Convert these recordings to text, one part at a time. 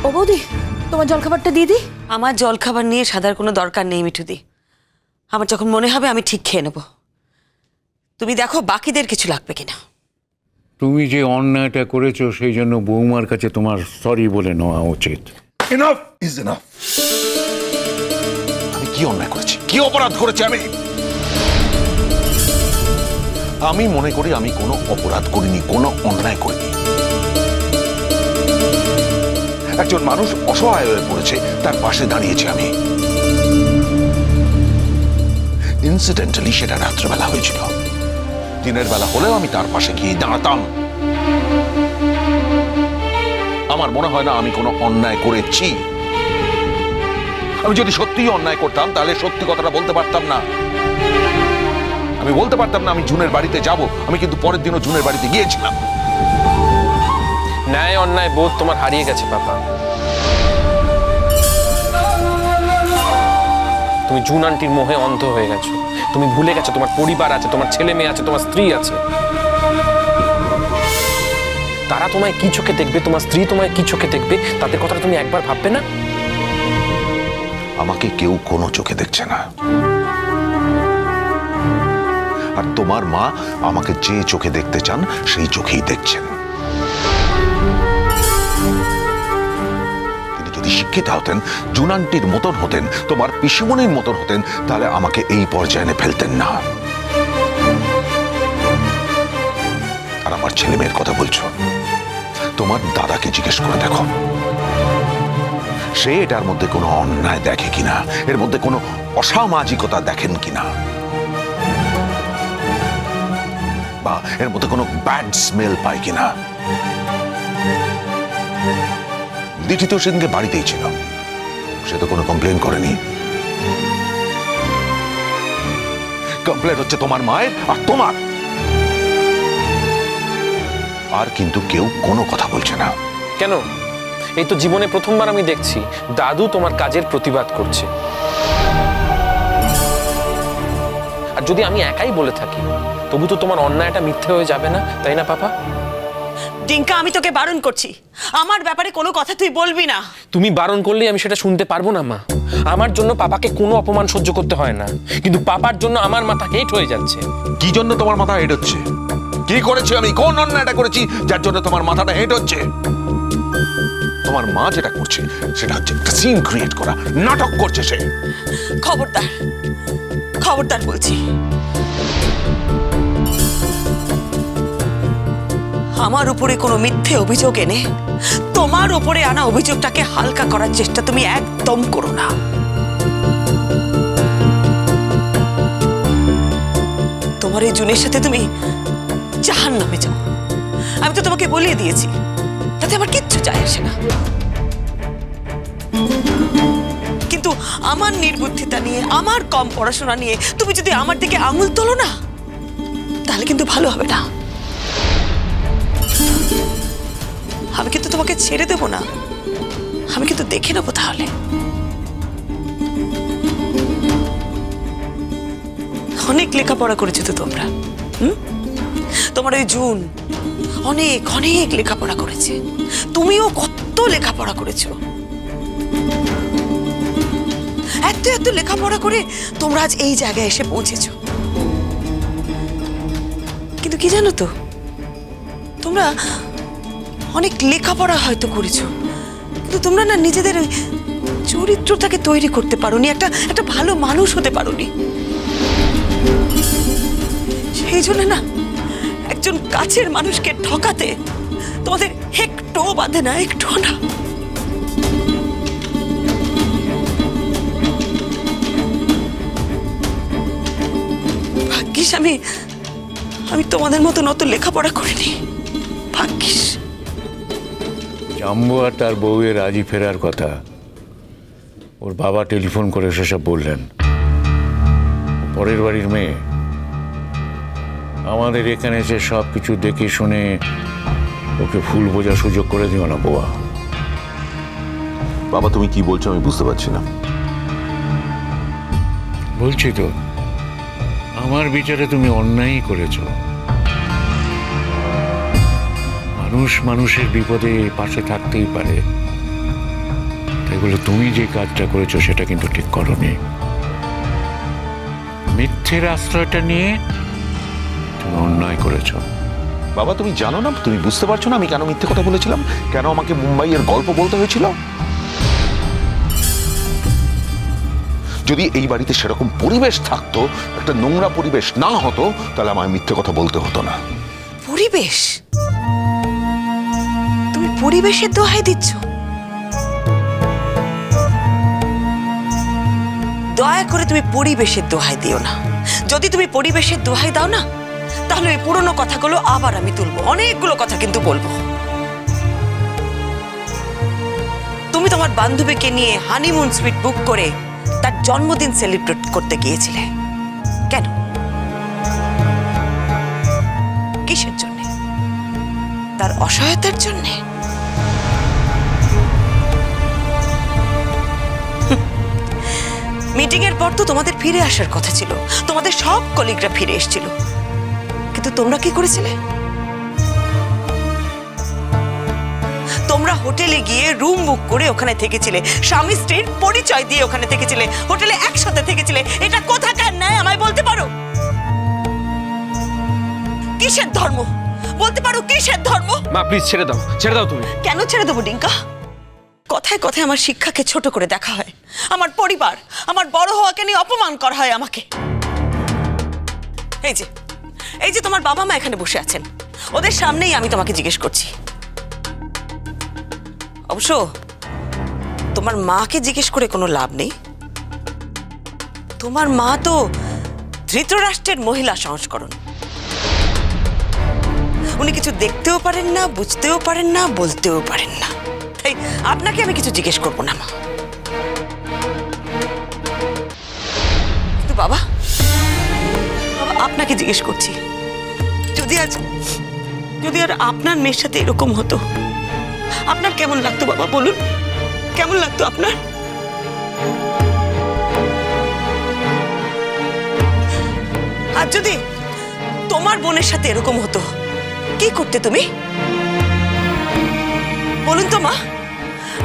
ও বৌদি, তোমার জলখাবারটা দিয়ে দিই। আমার জলখাবার নিয়ে সাদার কোনো দরকার নেই মিঠুদি। আমার যখন মনে হবে আমি ঠিক খেয়ে নেব। তুমি দেখো বাকিদের কিছু লাগবে কিনা। তুমি যে অন্যায়টা করেছো সেই জন্য বৌমার কাছে তোমার সরি বলে নেওয়া উচিত। Enough is enough. আমি কি অন্যায় করেছি, কি অপরাধ করেছি? আমি মনে করি আমি কোনো অপরাধ করিনি, কোনো অন্যায় করিনি। একজন মানুষ অসহায় হয়ে পড়েছে, তার পাশে দাঁড়িয়েছি আমি। ইনসিডেন্টালি সেটা রাত্রেবেলা হয়েছিল, দিনের বেলা হলেও আমি তার পাশে গিয়ে দাঁড়াতাম। আমার মনে হয় না আমি কোনো অন্যায় করেছি। আমি যদি সত্যিই অন্যায় করতাম তাহলে সত্যি কথাটা বলতে পারতাম না। আমি বলতে পারতাম না আমি জুনের বাড়িতে যাব। আমি কিন্তু পরের দিনও জুনের বাড়িতে গিয়েছিলাম। ন্যায় অন্যায় বোধ তোমার হারিয়ে গেছে পাপা। তুমি জুন আন্টির মোহে অন্ধ হয়ে গেছো। তুমি ভুলে গেছো তোমার পরিবার আছে, তোমার ছেলে মেয়ে আছে, তোমার স্ত্রী আছে। তারা তোমায় কি চোখে দেখবে, তোমার স্ত্রী তোমায় কি চোখে দেখবে, তাদের কথাটা তুমি একবার ভাববে না? আমাকে কেউ কোনো চোখে দেখছে না, আর তোমার মা আমাকে যে চোখে দেখতে চান সেই চোখেই দেখছেন। তিনি যদি শিক্ষিত হতেন, জুন আন্টির মতন হতেন, তোমার পিসিমণির মতন হতেন, তাহলে আমাকে এই পর্যায়ে এনে ফেলতেন না। আর আমার ছেলে মেয়ের কথা বলছো, তোমার দাদাকে জিজ্ঞেস করে দেখো সে এটার মধ্যে কোনো অন্যায় দেখে কিনা, এর মধ্যে কোনো অসামাজিকতা দেখেন কিনা, বা এর মধ্যে কোনো ব্যাড স্মেল পায় কিনা। দিঠি তো সেদিনকে বাড়িতেই ছিল, সে তো কোনো কমপ্লেন করেনি। কমপ্লেন হচ্ছে তোমার মায়ের আর তোমার। আর কিন্তু কেউ কোনো কথা বলছে না। কেন? এই তো জীবনে প্রথমবার আমি দেখছি দাদু তোমার কাজের প্রতিবাদ করছে। আর যদি আমি একাই বলে থাকি তবু তো তোমার অন্যায়টা মিথ্যে হয়ে যাবে না, তাই না পাপা? ডিঙ্কা, আমি তোকে বারণ করছি, আমার ব্যাপারে কোনো কথা তুই বলবি না। তুমি বারণ করলে আমি সেটা শুনতে পারবো না মা। আমার জন্য পাপাকে কোনো অপমান সহ্য করতে হয় না, কিন্তু পাপার জন্য আমার মাথা হেট হয়ে যাচ্ছে। কি জন্য তোমার মাথা হেট হচ্ছে? কি করেছি আমি, কোন অন্যায়টা করেছি যার জন্য তোমার মাথাটা হেট হচ্ছে? তোমার মা যেটা করছে সেটা হচ্ছে একটা সিন ক্রিয়েট করা, নাটক করছে সে। খবরদার, খবরদার বলছি। আমার উপরে কোনো মিথ্যে অভিযোগ এনে তোমার উপরে আনা অভিযোগটাকে হালকা করার চেষ্টা তুমি একদম করো না। তোমার এই জুনের সাথে তুমি জাহান্নামে যাও, আমি তো তোমাকে বলিয়ে দিয়েছি, তাতে আমার কিচ্ছু যায় আসে না। কিন্তু আমার নির্বুদ্ধিতা নিয়ে, আমার কম পড়াশোনা নিয়ে তুমি যদি আমার দিকে আঙুল তোলো না, তাহলে কিন্তু ভালো হবে না। আমি কিন্তু তোমাকে ছেড়ে দেব না, আমি কিন্তু দেখে নেবো। তাহলে অনেক লেখাপড়া করেছো তো তোমরা, তোমার ওই জুন অনেক অনেক লেখাপড়া করেছে, তুমিও কত লেখাপড়া করেছো। এত এত লেখাপড়া করে তোমরা আজ এই জায়গায় এসে পৌঁছেছো। কিন্তু কি জানো তো, তোমরা অনেক লেখাপড়া হয়তো করেছো, কিন্তু তোমরা না নিজেদের ওই চরিত্রটাকে তৈরি করতে পারোনি, একটা ভালো মানুষ হতে পারোনি। সেই জন্য না একজন কাছের মানুষকে ঠকাতে তোমাদের একটুও বাধে না, একটুও না। ভাগ্যিস আমি তোমাদের মতন অত লেখাপড়া করিনি, ভাগ্যিস। জাম্বু আর তার বউয়ের রাজি ফেরার কথা ওর বাবা টেলিফোন করে সেসব বললেন। পরের বাড়ির মেয়ে, আমাদের এখানে এসে সব কিছু দেখে শুনে ওকে ফুল বোঝার সুযোগ করে দিও না বোয়া। বাবা তুমি কি বলছো আমি বুঝতে পারছি না। বলছি তো, আমার বিচারে তুমি অন্যায়ই করেছো। মানুষ মানুষের বিপদে পাশে থাকতেই পারে, তাই বলে তুমি যে কাজটা করেছো সেটা কিন্তু ঠিক করোনি। মিথ্যের আশ্রয়টা নিয়ে তুমি অন্যায় করেছো। বাবা তুমি জানো না, তুমি বুঝতে পারছো না আমি কেন মিথ্যে কথা বলেছিলাম, কেন আমাকে মুম্বাইয়ের গল্প বলতে হয়েছিল? যদি এই বাড়িতে সেরকম পরিবেশ থাকতো, একটা নোংরা পরিবেশ না হতো, তাহলে আমায় মিথ্যে কথা বলতে হতো না। পরিবেশ? তুমি পরিবেশের দোহাই দিচ্ছ? দয়া করে তুমি পরিবেশের দোহাই দিও না। যদি তুমি পরিবেশের দোহাই দাও না, তাহলে এই পুরনো কথাগুলো আবার আমি তুলবো, অনেকগুলো কথা কিন্তু বলবো। তুমি তোমার বান্ধবীকে নিয়ে হানিমুন সুইট বুক করে তার জন্মদিন সেলিব্রেট করতে গিয়েছিলে, কেন? কিসের জন্য? তার অসহায়তার জন্য? মিটিং এর পর তো তোমাদের ফিরে আসার কথা ছিল, তোমাদের সব কলিগরা ফিরে এসেছিল, কিন্তু তোমরা কি করেছিলে? তোমরা হোটেলে গিয়ে রুম বুক করে ওখানে থেকেছিলে, স্বামী স্ত্রীর পরিচয় দিয়ে ওখানে থেকেছিলে, হোটেলে একসাথে থেকেছিলে। এটা কোথাকার ন্যায় আমায় বলতে পারো? কিসের ধর্ম বলতে পারো? কিসের ধর্ম? মা প্লিজ ছেড়ে দাও, ছেড়ে দাও তুমি। কেন ছেড়ে দেবো ডিঙ্কা? কথায় কথায় আমার শিক্ষাকে ছোট করে দেখা হয়, আমার পরিবার, আমার বড় হওয়াকে নিয়ে অপমান করা হয় আমাকে। এই যে তোমার বাবা মা এখানে বসে আছেন, ওদের সামনেই আমি তোমাকে জিজ্ঞেস করছি। অবশ্য তোমার মাকে জিজ্ঞেস করে কোনো লাভ নেই, তোমার মা তো ধৃতরাষ্ট্রের মহিলা সংস্করণ। উনি কিছু দেখতেও পারেন না, বুঝতেও পারেন না, বলতেও পারেন না। তাই আপনাকে আমি কিছু জিজ্ঞেস করবো না মা। কিন্তু বাবা, আপনাকে জিজ্ঞেস করছি, যদি আর আপনার মেয়ের সাথে এরকম হতো, আপনার কেমন লাগতো বাবা? বলুন, কেমন লাগতো আপনার? আর যদি তোমার বোনের সাথে এরকম হতো, কি করতে তুমি? বলুন তো মা।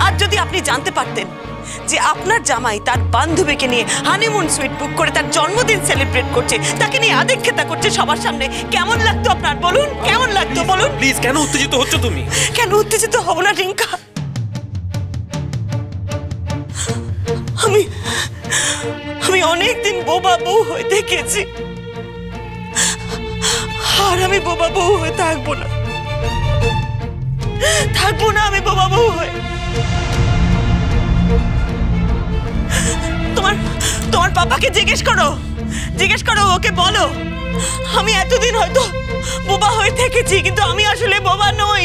আর যদি আপনি জানতে পারতেন যে আপনার জামাই তার বান্ধবীকে নিয়ে হানিমুন সুইট বুক করে তার জন্মদিন সেলিব্রেট করছে, তাকে নিয়ে আদিক্ষেতা করছে সবার সামনে, কেমন লাগতো আপনার? বলুন, কেমন লাগতো? বলুন। প্লিজ, কেন উত্তেজিত হচ্ছ তুমি? কেন উত্তেজিত হব না রিঙ্কা? আমি অনেকদিন বোবা বউ হয়ে দেখেছি, আর আমি বোবা বউ হয়ে থাকবো না, আমি বোবা বউ হয়ে। তোমার পাপাকে জিজ্ঞেস করো, ওকে বলো আমি এতদিন হয়তো বোবা হয়ে থেকেছি, কিন্তু আমি আসলে বোবা নই।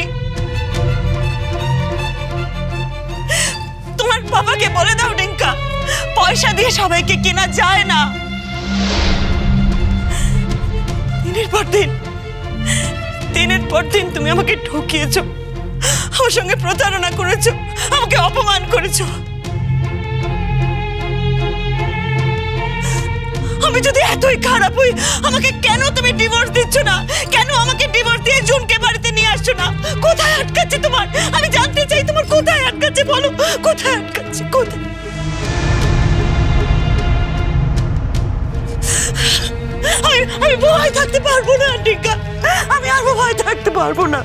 তোমার বাবাকে বলে দাও ডিঙ্কা, পয়সা দিয়ে সবাইকে কেনা যায় না। দিনের পর দিন তুমি আমাকে ঠকিয়েছো, আমার সঙ্গে প্রতারণা করেছো, আমাকে অপমান করেছো। আমি যদি এতই খারাপ হই, আমাকে কেন তুমি ডিভোর্স দিচ্ছ না? কেন আমাকে ডিভোর্স দিয়ে জুনকে বাড়িতে নিয়ে আসছো না? কোথায় আটকাচ্ছে তোমার? আমি জানতে চাই তোমার কোথায় আটকাচ্ছে, বলো কোথায় আটকাচ্ছে, কোথায়? আমি ভয় থাকতে পারবো না ডিঙ্কা, আমি আর ভয় থাকতে পারবো না।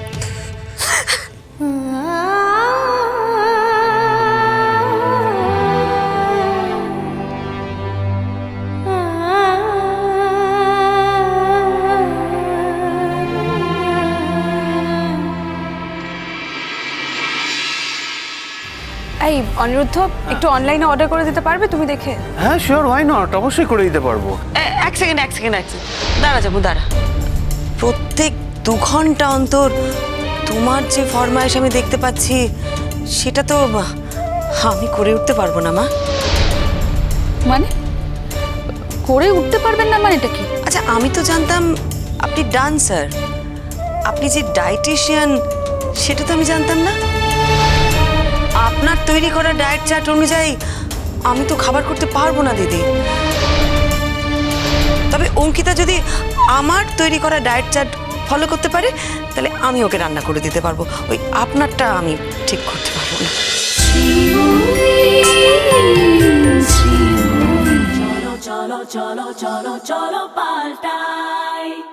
এই অনিরুদ্ধ, একটু অনলাইনে অর্ডার করে দিতে পারবে তুমি দেখে? হ্যাঁ শিওর, ওয়াই নট, অবশ্যই করে দিতে পারবো। এক সেকেন্ড দাঁড়া যাবো, দাঁড়া। প্রত্যেক 2 ঘন্টা অন্তর তোমার যে ফরমাইশ আমি দেখতে পাচ্ছি, সেটা তো আমি করে উঠতে পারবো না মা। মানে করে উঠতে পারবেন না মানে এটা কি? আচ্ছা, আমি তো জানতাম আপনি ডান্সার, আপনি যে ডায়েটিশিয়ান সেটা তো আমি জানতাম না। আপনার তৈরি করা ডায়েট চার্ট অনুযায়ী আমি তো খাবার করতে পারবো না দিদি। তবে অঙ্কিতা যদি আমার তৈরি করা ডায়েট চার্ট ফলো করতে পারে, তাহলে আমি ওকে রান্না করে দিতে পারবো। ওই আপনারটা আমি ঠিক করতে পারবো না। cholo, cholo, cholo, paltai.